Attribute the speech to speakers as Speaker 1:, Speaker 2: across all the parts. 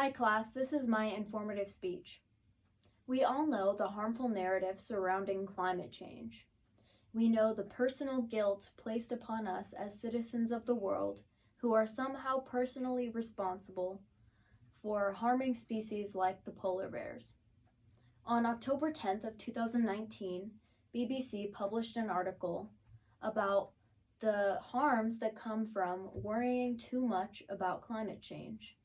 Speaker 1: Hi class, this is my informative speech. We all know the harmful narrative surrounding climate change. We know the personal guilt placed upon us as citizens of the world who are somehow personally responsible for harming species like the polar bears. On October 10th of 2019, BBC published an article about the harms that come from worrying too much about climate change.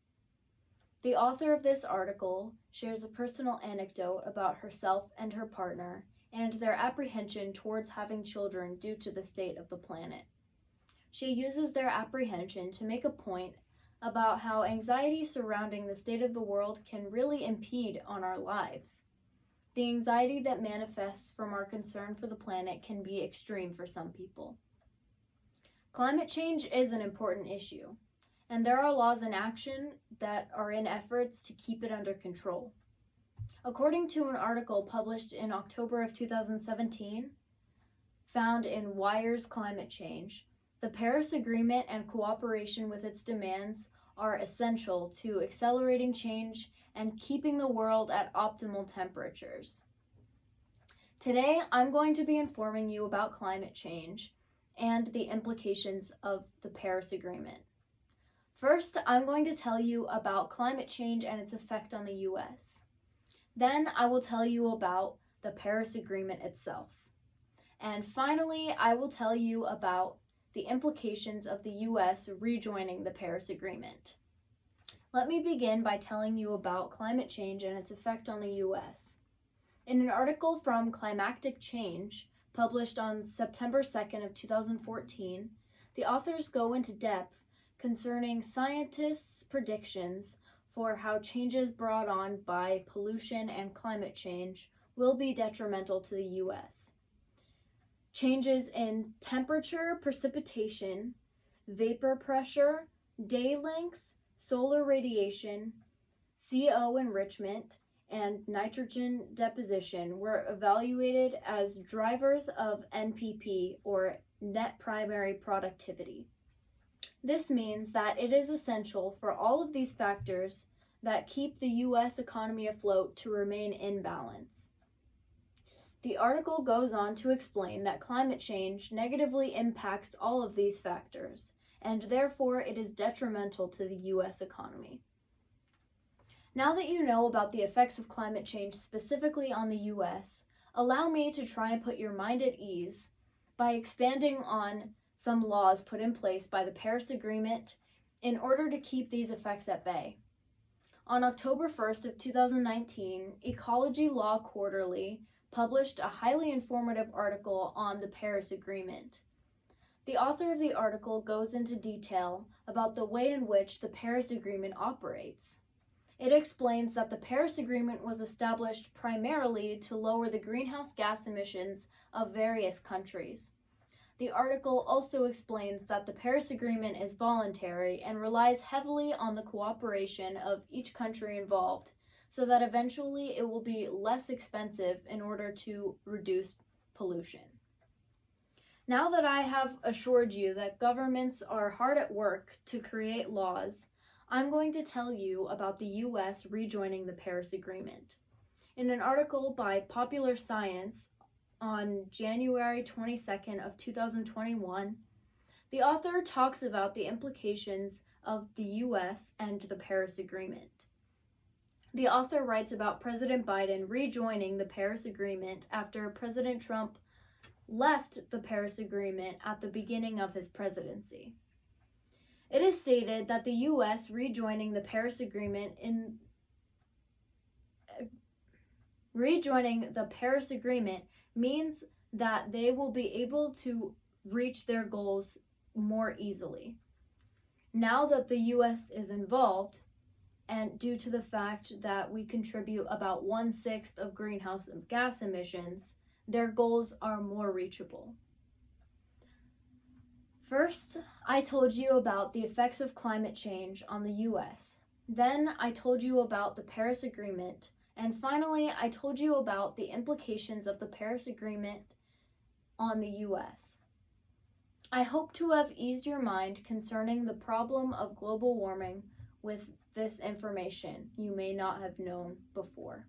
Speaker 1: The author of this article shares a personal anecdote about herself and her partner and their apprehension towards having children due to the state of the planet. She uses their apprehension to make a point about how anxiety surrounding the state of the world can really impede on our lives. The anxiety that manifests from our concern for the planet can be extreme for some people. Climate change is an important issue, and there are laws in action that are in efforts to keep it under control. According to an article published in October of 2017, found in Wire's Climate Change, the Paris Agreement and cooperation with its demands are essential to accelerating change and keeping the world at optimal temperatures. Today, I'm going to be informing you about climate change and the implications of the Paris Agreement. First, I'm going to tell you about climate change and its effect on the US. Then I will tell you about the Paris Agreement itself. And finally, I will tell you about the implications of the US rejoining the Paris Agreement. Let me begin by telling you about climate change and its effect on the US. In an article from Climactic Change, published on September 2nd of 2014, the authors go into depth concerning scientists' predictions for how changes brought on by pollution and climate change will be detrimental to the US. Changes in temperature, precipitation, vapor pressure, day length, solar radiation, CO enrichment, and nitrogen deposition were evaluated as drivers of NPP, or net primary productivity. This means that it is essential for all of these factors that keep the US economy afloat to remain in balance. The article goes on to explain that climate change negatively impacts all of these factors, and therefore it is detrimental to the US economy. Now that you know about the effects of climate change specifically on the US, allow me to try and put your mind at ease by expanding on some laws put in place by the Paris Agreement in order to keep these effects at bay. On October 1st of 2019, Ecology Law Quarterly published a highly informative article on the Paris Agreement. The author of the article goes into detail about the way in which the Paris Agreement operates. It explains that the Paris Agreement was established primarily to lower the greenhouse gas emissions of various countries. The article also explains that the Paris Agreement is voluntary and relies heavily on the cooperation of each country involved, so that eventually it will be less expensive in order to reduce pollution. Now that I have assured you that governments are hard at work to create laws, I'm going to tell you about the US rejoining the Paris Agreement. In an article by Popular Science on January 22nd of 2021, the author talks about the implications of the US and the Paris Agreement. The author writes about President Biden rejoining the Paris Agreement after President Trump left the Paris Agreement at the beginning of his presidency. It is stated that the US rejoining the Paris Agreement means that they will be able to reach their goals more easily. Now that the US is involved, and due to the fact that we contribute about 1/6 of greenhouse gas emissions, their goals are more reachable. First, I told you about the effects of climate change on the US. Then I told you about the Paris Agreement. And finally, I told you about the implications of the Paris Agreement on the US. I hope to have eased your mind concerning the problem of global warming with this information you may not have known before.